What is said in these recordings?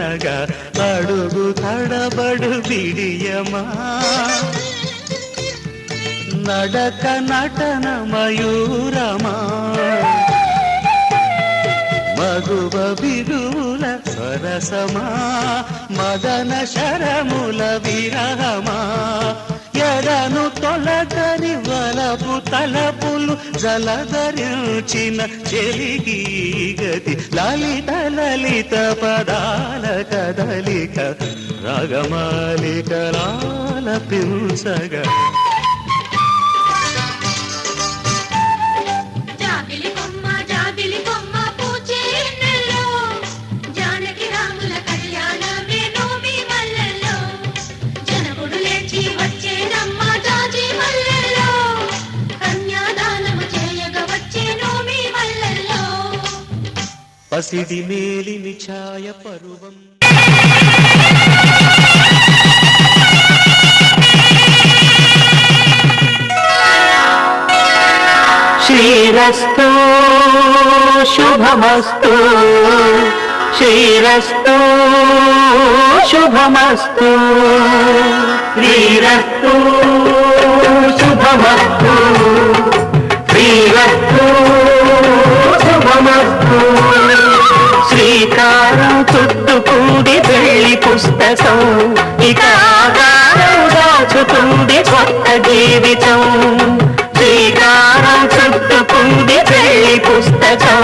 పిలుచగా అడుగు తడబడు బిడియమా నడక నటన మయూరమా మగువ బిగుల సరసమా మదన శరముల విరహమా ఎడను తొలగని వలపు తలపులు జలధరించిన చెలిగి గతి లలిత లలిత పదాల కదలిక రాగమాలిక లాలపించగా పసిడి మేలిమి ఛాయ పరువం శ్రీరస్తు శుభమస్తు శ్రీరస్తు శుభమస్తు శ్రీరస్తు శుభమస్తు శ్రీరస్తు శుభమస్తు శ్రీకారం చుట్టుకుంది పెళ్లి పుస్తకం ఇక ఆకారం దాచుతుంది కొత్త జీవితం శ్రీకారం చుట్టుకుంది పెళ్లి పుస్తకం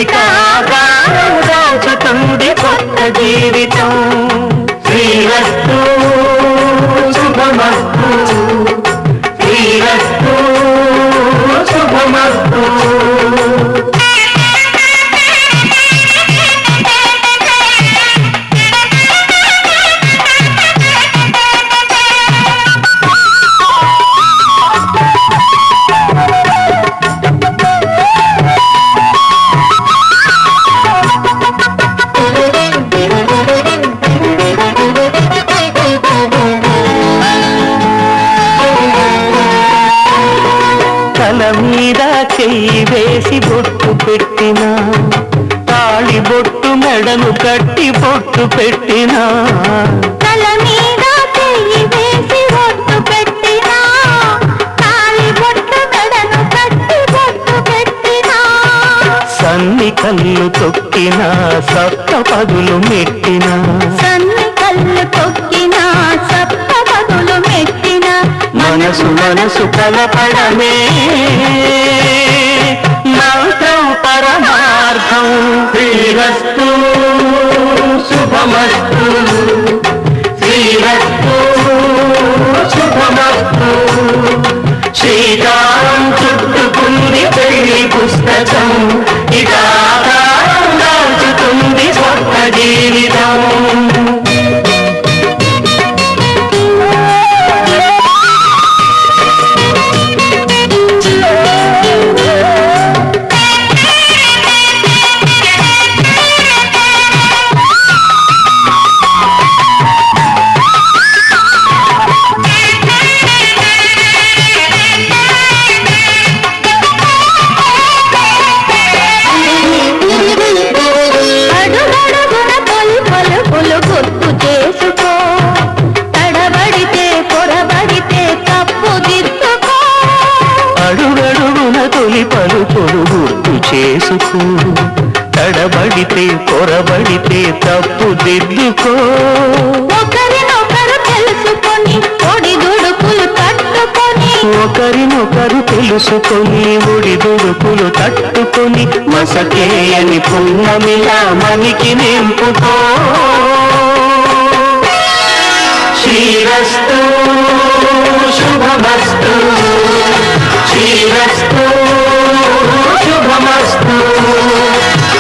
ఇక ఆకారం దాచుతుంది కొత్త జీవితం శ్రీరస్తు శుభమస్తు శ్రీరస్తు శుభమస్తు మీద చెయ్యి వేసి బొట్టు పెట్టినా తాళి బొట్టు మెడను కట్టి బొట్టు పెట్టినా తల మీద చెయ్యి వేసి బొట్టు పెట్టినా తాళి బొట్టు మెడను కట్టి బొట్టు పెట్టినా సన్ని కళ్ళు తొక్కినా సప్త పదులు మెట్టినా సన్ని కళ్ళు తొక్కినా సప్త పదులు మెట్టినా మనసు మనసు కలపడమే మంత్రం పరమార్థం శ్రీరస్తు శుభమస్తు శ్రీరస్తు శుభమస్తు శ్రీకారం చుట్టుకుంది పెళ్లి పుస్తకం ఇక ఆకారం దాచుతుంది కొత్త జీవితం చేసుకో తడబడితే పొరబడితే తప్పు దిద్దుకో ఒకరినొకరు తెలుసుకొని ఒడిదుడుకులు తట్టుకొని ఒకరినొకరు తెలుసుకొని ఒడిదుడుకులు తట్టుకొని మసకేయని పుణ్యమిలా మనికి నింపుకో శ్రీరస్తు శుభమస్తు శ్రీరస్తు శుభమస్తు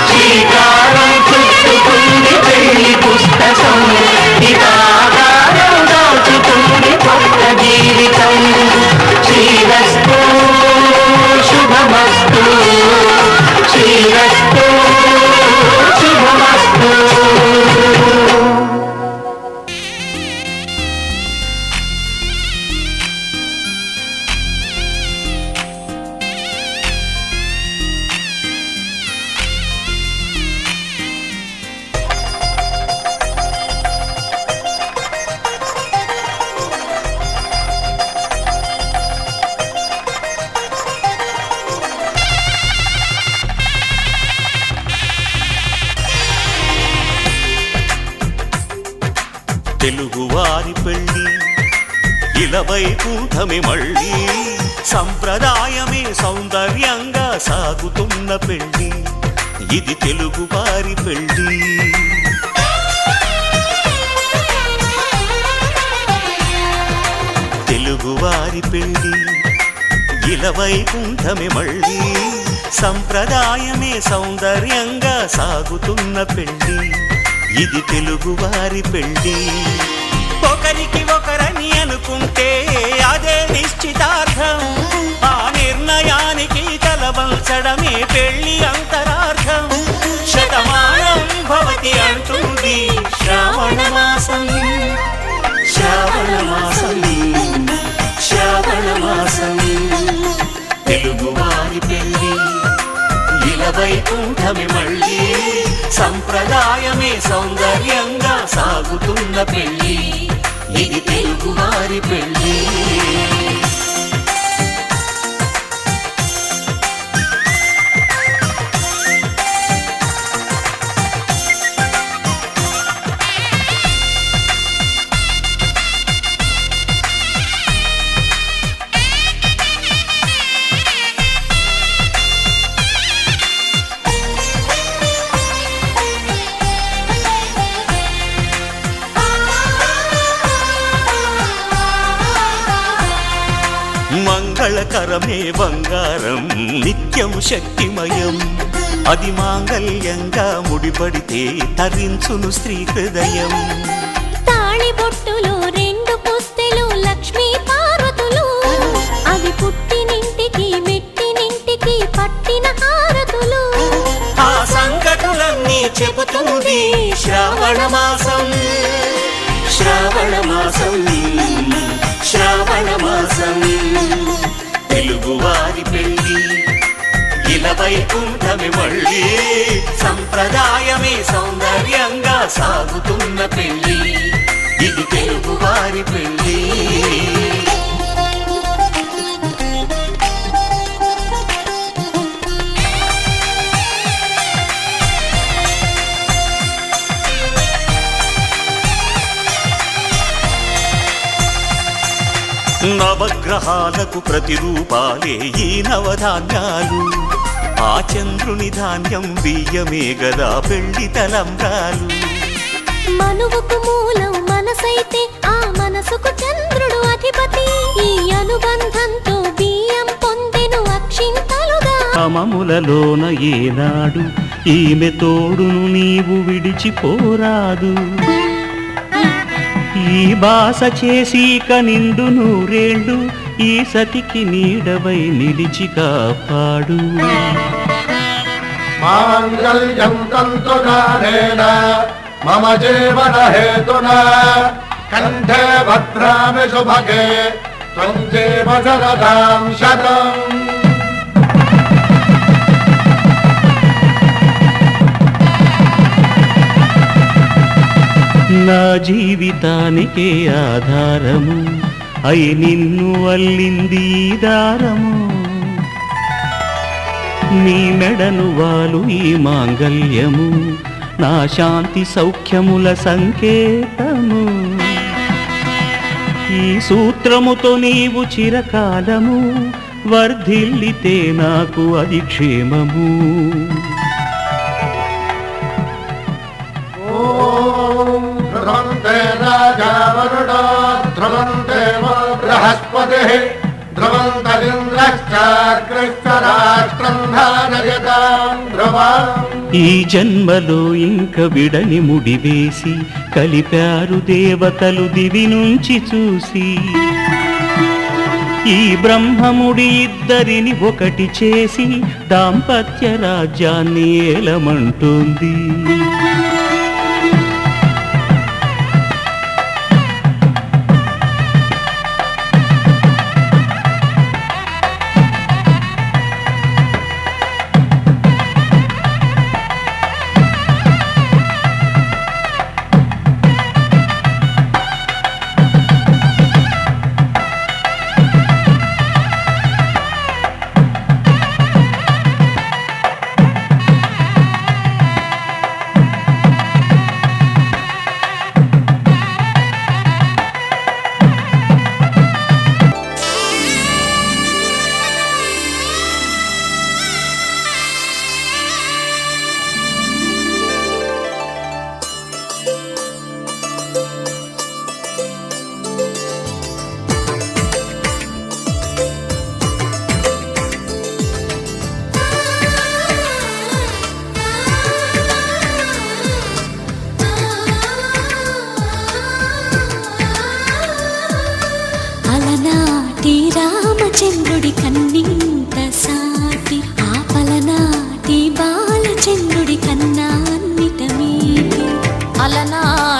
శ్రీకారం చుట్టుకుంది పెళ్లి పుస్తకం ఇక ఆకారం దాచుతుంది కొత్త జీవితం శ్రీరస్తు శుభమస్తు శ్రీరస్తు శుభమస్తు తెలుగువారి పెళ్ళి ఇలవైకుంఠమే మళ్ళీ సంప్రదాయమే సౌందర్యంగా సాగుతున్న పెళ్ళి ఇది తెలుగువారి పెళ్ళి తెలుగువారి పెళ్ళి ఇలవైకుంఠమే మళ్ళీ సంప్రదాయమే సౌందర్యంగా సాగుతున్న పెళ్ళి ఇది తెలుగువారి పెళ్ళి ఒకరికి ఒకరని అనుకుంటే అదే నిశ్చితార్థం ఆ నిర్ణయానికి తలవంచడమే పెళ్ళి అంతరార్థం శతమానం భవతి అంటుంది శ్రావణ మాసం శ్రావణ మాసం శ్రావణ మాసం తెలుగువారి పెళ్ళి ఇలవైకుంఠమే మళ్ళీ సంప్రదాయమే సౌందర్యంగా సాగుతున్న పెళ్ళి ఇది తెలుగువారి పెళ్ళి మంగళకరమే బంగారం నిత్యం శక్తిమయం అది మాంగళ్యంగా ముడిపడితే తరించును స్త్రీ హృదయం తాళిబొట్టులు రెండు పుస్తెలు లక్ష్మీ పార్వతులు అవి పుట్టినింటికి మెట్టినింటికి పట్టిన హారతులు ఆ సంగతులన్నీ చెబుతుంది శ్రావణ మాసం శ్రావణ మాసం శ్రావణ మాసం తెలుగువారి పెళ్ళి ఇలవైకుంఠమే మళ్ళీ సంప్రదాయమే సౌందర్యంగా సాగుతున్న పెళ్ళి ఇది తెలుగువారి పెళ్ళి నవగ్రహాలకు ప్రతిరూపాలే ఈ నవధాన్యాలు ఆ చంద్రుని ధాన్యం బియ్యమే గదా పెళ్లి తలంబ్రాలు మనువుకు మూలం మనసైతే ఆ మనసుకు చంద్రుడు అధిపతి ఈ అనుబంధంతో బియ్యం పొందెను అక్షింతలుగా అమములలోన ఏనాడు ఈమె తోడును నీవు విడిచిపోరాదు ఈ బాస చేసి కనిండు నూరేళ్ళు ఈ సతికి నీడవై నిలిచి కాపాడు మాంగళ్యం తంతునానేన మమ జీవన హేతునా కంఠే భద్రామి శుభగే త్వం జీవ శరదాం శతం నా జీవితానికే ఆధారము అయి నిన్ను అల్లింది ఈ దారము నీ మెడను వాలు ఈ మాంగళ్యము నా శాంతి సౌఖ్యముల సంకేతము ఈ సూత్రముతో నీవు చిరకాలము వర్ధిల్లితే నాకు అది క్షేమము ధ్రువంతే రాజా వరుణో ధ్రువంతే బృహస్పతిః ధ్రువంతరింద్రశ్చాగ్రశ్చ రాష్ట్రం ధారయతాం ధ్రువం ఈ జన్మలో ఇంక విడని ముడివేసి కలిపారు దేవతలు దివి నుంచి చూసి ఈ బ్రహ్మముడి ఇద్దరిని ఒకటి చేసి దాంపత్య రాజ్యాన్ని ఏలమంటుంది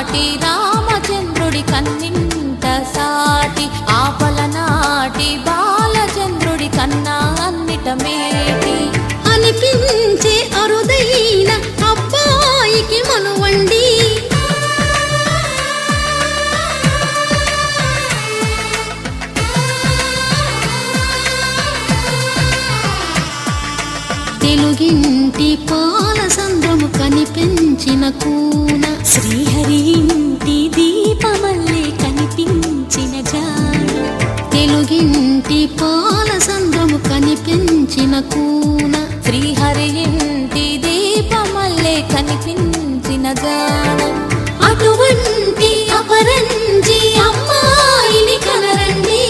నాటి రామచంద్రుడి కన్నింట సాటి ఆపల నాటి బాలచంద్రుడి కన్నా అన్నిట మేటి అనిపించే అరుదైన అబ్బాయికి మనువండి తెలుగింటి పాల సంద్రము కనిపించిన కూన శ్రీహరి ఇంటి దీపమల్లే కనిపించిన జాన తెలుగింటి పాల సంద్రము కనిపించిన కూన శ్రీహరి ఇంటి దీపమల్లే కనిపించిన జాన అటువంటి అపరంజి అమ్మాయిని కనరండి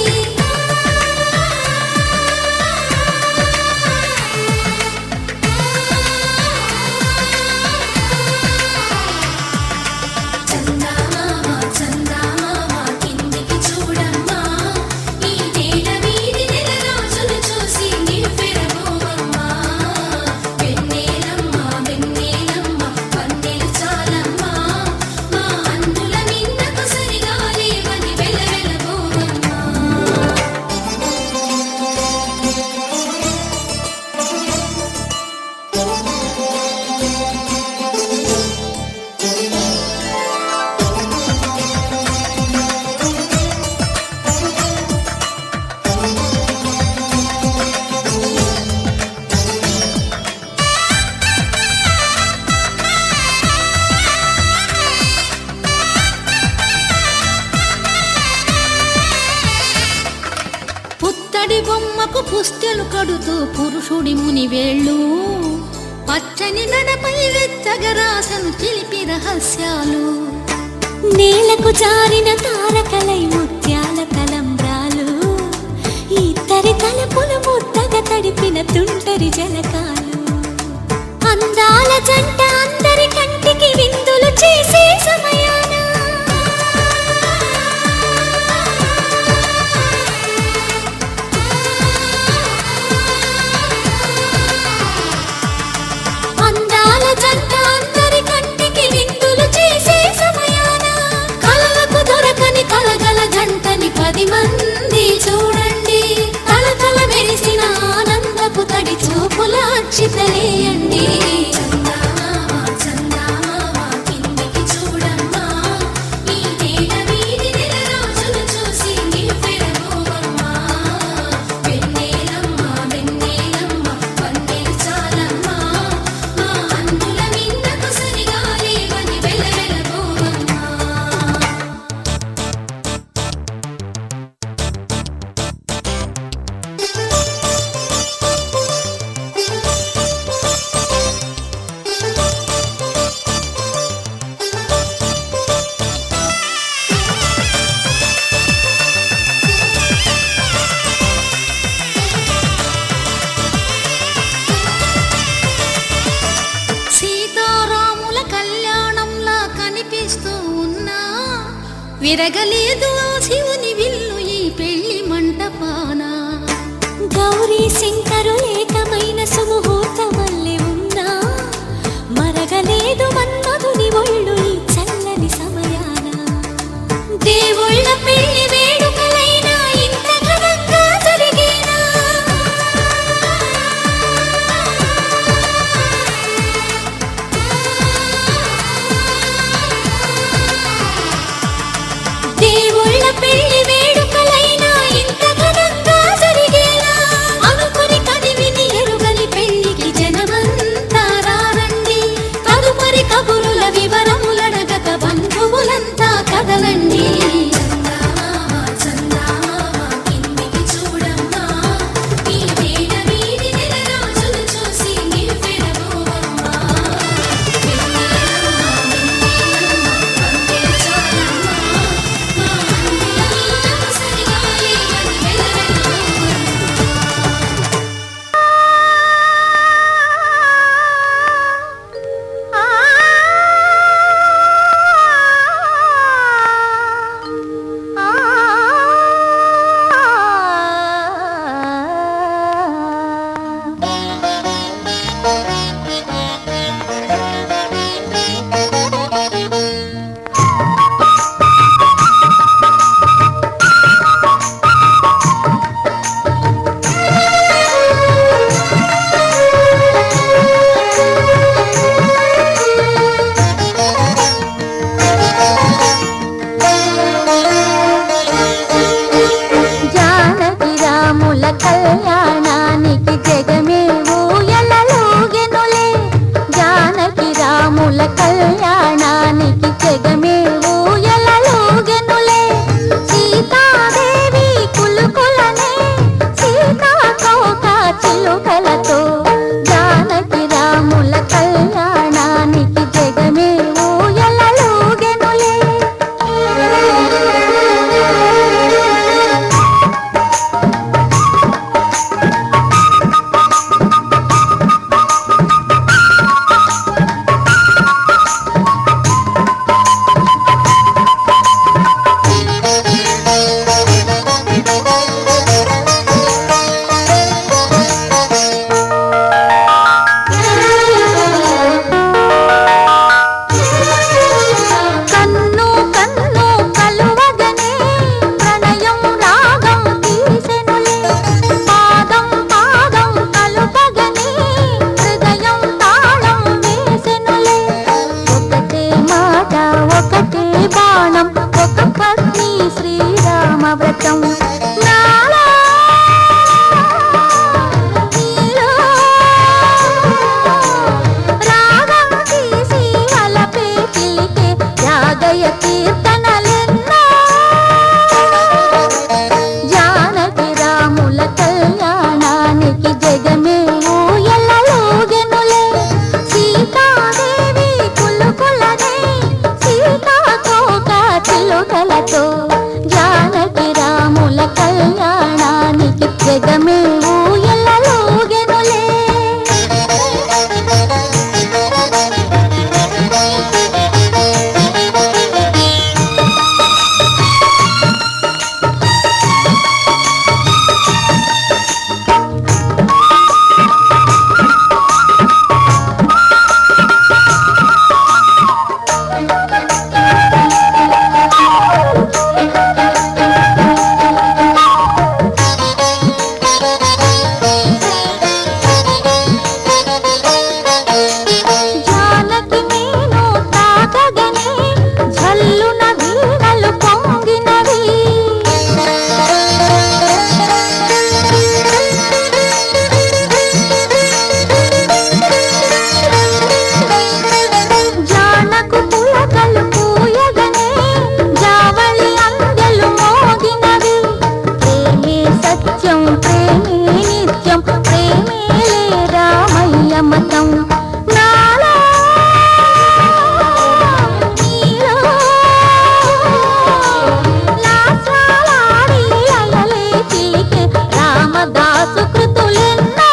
పుత్తడి బొమ్మకు పుస్తెలు కడుతూ పురుషుడి ముని వేళ్ళు పచ్చని నడపై వెచ్చగరాసను చిలిపి రహస్యాలు నేలకు జారిన తారకలై ముత్యాల తలంబ్రాలు ఇద్దరి తలపులు ముద్దగా తడిపిన తుంటరి జలకాలు అందాల జంట అందరి కంటికి విందులు చేసే సమయాన పది మంది చూడండి తలతల మెరిసిన ఆనందపు తడి చూపుల అక్షితలేయండి కిందికి చూడమ్మా ఈ నేల వీధి నెల రోజులు చూసి నివ్వెరపోవమ్మా వెన్నెలమ్మ వెన్నెలమ్మ వన్నెలు చాలమ్మా మా అందుల మిన్నకు సరిగా లేవని వెలవెలపోవమ్మా సీతారాముల కళ్యాణంలా కనిపిస్తూ ఉన్నా విరగలేదు ఆ శివుని విల్లు ఈ పెళ్లి మంటపాన గౌరీ శంకరులేకమైన సుముహూర్తమల్లె ఉన్నా మరగలేదు మన్మధుని ఒళ్ళు ఈ చల్లని సమయాన దేవుళ్ళ పెళ్లి వేడుకలైనా ఇంత ఘనంగా జరిగేనా దేవుళ్ళ పెళ్లి వేడుకలైనా ఇంత ఘనంగా జరిగేనా అనుకుని జగమే ఊయలలూగెనులే సీతాదేవి కులుకులనే సీతాకోక చిలుకలతో జానకి రాముల కళ్యాణానికి జగమే ఊయలలూగెనులే కన్ను కన్ను కలువగనే ప్రణయం రాగం తీసెనులే పాదం పాదం కలుపగనే హృదయం తాళం వేసెనులే ఒకటే మాట ఒకటే బాణం ఒక పత్ని శ్రీరామ వ్రతం నాలో నీలో రాగం తీసి వలపే పిలికే యాగయ కీర్తనలెన్నో జానకి రాముల కళ్యాణానికి జగమే ఊయలలూగెనులే సీతాదేవి కులుకులనే సీతాకోక చిలుకలతో జానకి రాముల కళ్యాణానికి జగమే ఊయలలూగెనులే జానకి నేను తాకగనే జల్లున వీణలు పొంగినవి జానకు పులకలు పూయగనే జావళి అందెలు మోగినవి ప్రేమే సత్యం ప్రేమే నిత్యం ప్రేమేలే రామయ్య మతం నాలో నీలో లాస్యాలాడి అలలే చిలికే రామదాసు కృతులెన్నో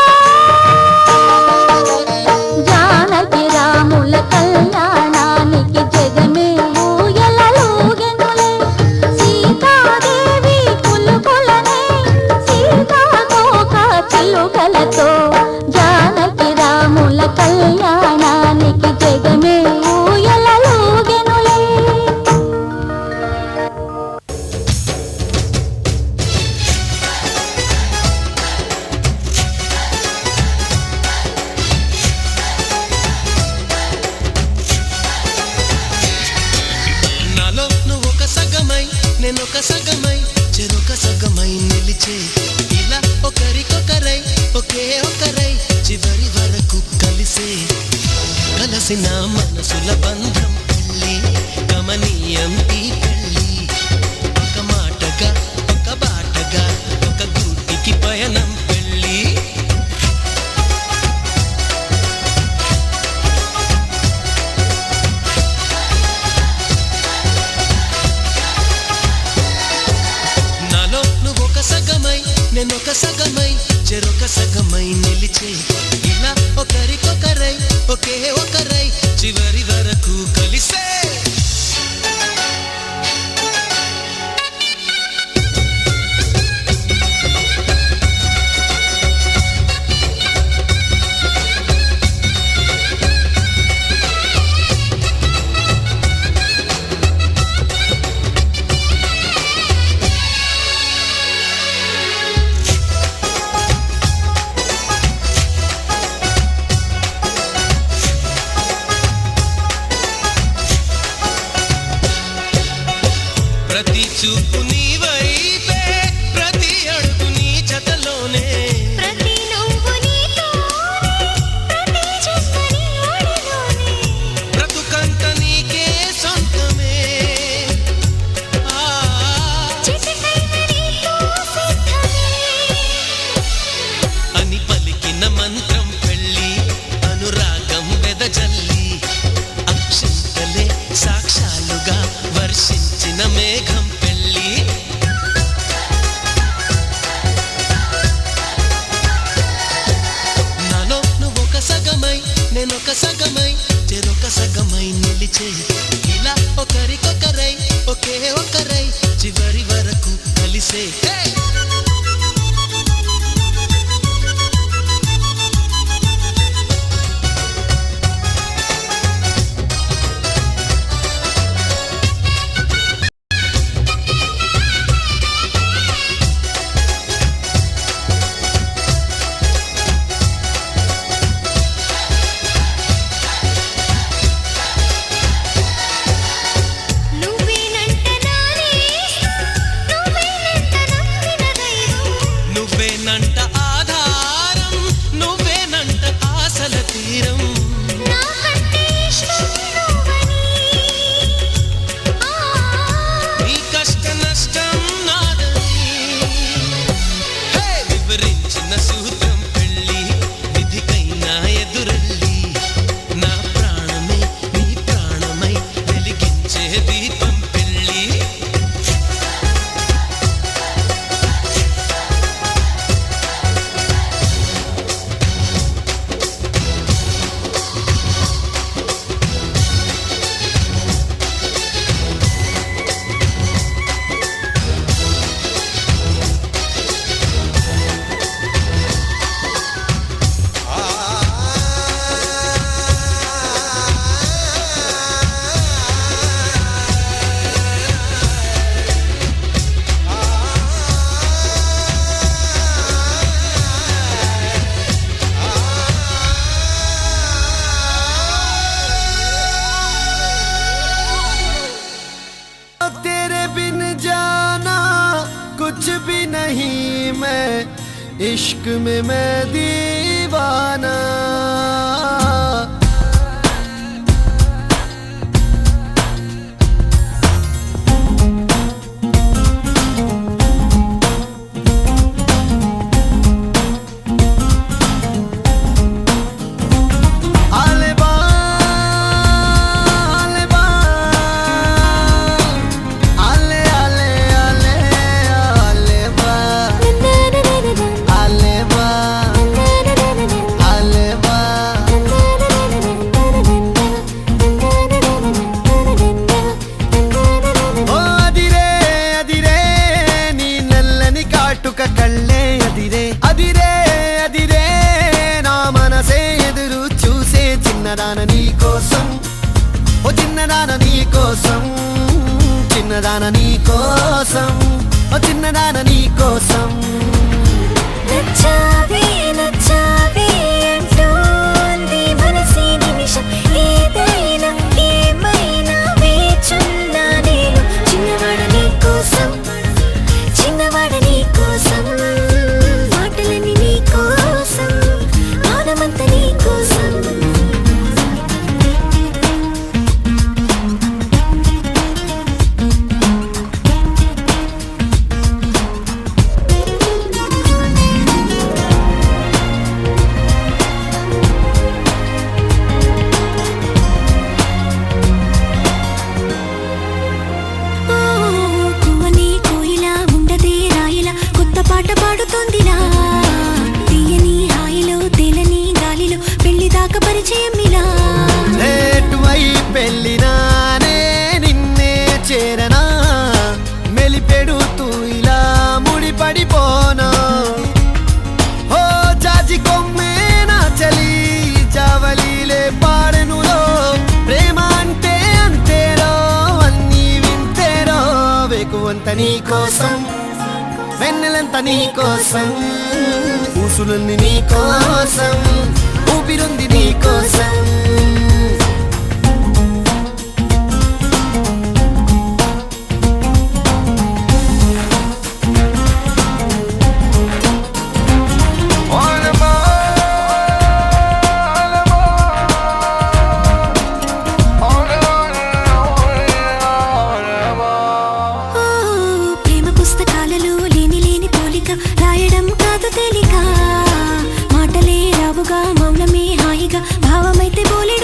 జానకి రాముల కళ్యాణానికి జగమే ఊయలలూగెనులే సీతాదేవి కులుకులనే సీతాకోక చిలుకలతో జానకి రాముల కళ్యాణానికి జగమే ఊయలలూగెనులే నాలో నువ్వు ఒక సగమై నేనొక సగమై చెరొక సగమై నిలిచే ఇలా ఒకరికొకరై ఒకే ఒకరై చివరి వరకు కలిసే కలసిన మనసుల బంధం పెళ్ళి గమనీయం ఈ పెళ్ళి ఒక మాటగా ఒక బాటగా ఒక గూటికి పయనం పెళ్ళి నాలో నువ్వొక సగమై నేనొక సగమై చెరొక సగమై నిలిచే ఇలా ఒకరికొకరై ఒకే ఒకరై చివరి వరకు కలిసే ప్రతి చూపు నీ వైపే ప్రతి అడుగు నీ జతలోనే ప్రతి నువ్వు నీతోనే ప్రతి జన్మ నీ ఒడిలోనే బ్రతుకంత నీకే సొంతమే మేఘం పెళ్ళి నాలో నువ్వొక సగమై నేనొక సగమై చెరొక సగమై నిలిచే ఇలా ఒకరికొకరై ఒకే ఒకరై చివరి వరకు కలిసే నువ్వేనంట ఆధారం నువ్వేనంట ఆశల తీరం నీ కష్ట నష్టం నాదని వివరించిన సూత్రం పెళ్ళి విధికైనా ఎదురెళ్ళి నా ప్రాణమే నీ ప్రాణమై వెలిగించే దీపం పెళ్ళి कुछ भी नहीं मैं इश्क में मैं दीवाना కళ్ళే అదిరే అదిరే అదిరే నా మనసే ఎదురు చూసే చిన్నదాన నీ కోసం ఓ చిన్నదాన నీ కోసం చిన్నదాన నీ కోసం ఓ చిన్నదాన నీ కోసం నచ్చావే నచ్చావే అంటోంది మనసే నిమిషం ఏదైనా ఏమైనా వేచున్నా నేను చిన్నవాడ నీ కోసం చిన్నవాడ నీ కోసం మాటలని నీ కోసం మౌనమంత నీ కోసం పాట పాడుతోందిలా తీయని హాయిలో తేలని గాలిలో పెళ్లి దాకా పరిచయం ఇలా లేటువై పెళ్ళినానే నిన్నే చేరనా మెలిపెడుతూ ఇలా ముడిపడిపోనా ఓ జాజి కొమ్మే నా చలి జావలీలే పాడెనులో ప్రేమ అంటే అంతేరో అన్నీ వింతేరో వేకువంత నీ కోసం వెన్నెలంత నీ కోసం ఊసులుంది నీ కోసం ఊపిరుంది నీ కోసం రాయడం కాదు తేలిక మాటలే రావుగా మౌనమే హాయిగా భావమైతే బోలెడు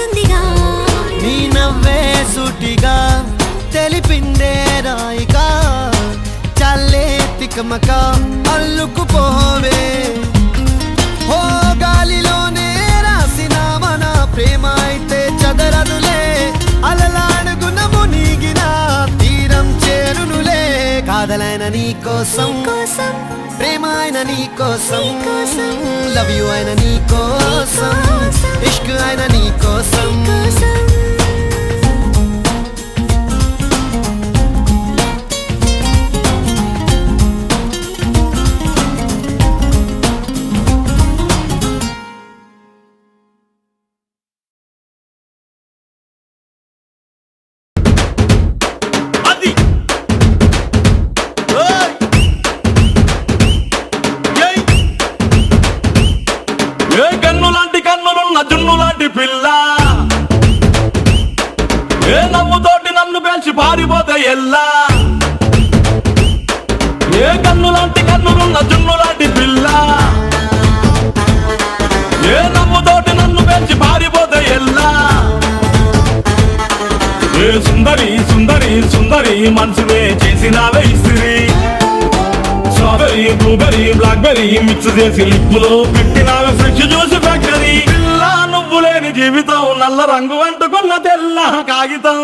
ఉండే రాయిక చల్లే తికమక అల్లుకుపోవే ఓ గాలిలోనే రాసిన మన ప్రేమ అయితే చదరదులే అలలాడుగున మునిగిన తీరం చేరునులే కాదలైన నీ కోసం కోసం ప్రేమ అయిన నీ కోసం కోసం లవ్ యు అయిన నీ కోసం ఇష్క్ అయిన నీ కోసం కోసం అది ఓయ్! ఏయ్! ఏ కన్ను లాంటి కన్నులున్న జున్ను లాంటి పిల్ల ఏ నమ్ముతోటి నన్ను పేల్చి పారిపోతే ఎల్లా ఏ కన్ను లాంటి కన్నులున్న జున్ను లాంటి పిల్ల ఏ నమ్ముతోటి నన్ను పేల్చి పారిపోతే ఎల్లా ఏ సుందరి సుందరి సుందరి మనసునే చేసినావే ఇస్త్రీ స్ట్రాబెరీ బ్లూబెరీ బ్లాక్బెరీ మిక్స్ చేసి లిప్పులో పెట్టినావే ఫ్రెష్ జ్యూస్ ఫ్యాక్టరీ పిల్ల నువ్వు లేని జీవితం నల్ల రంగు అంటుకున్న తెల్ల కాగితం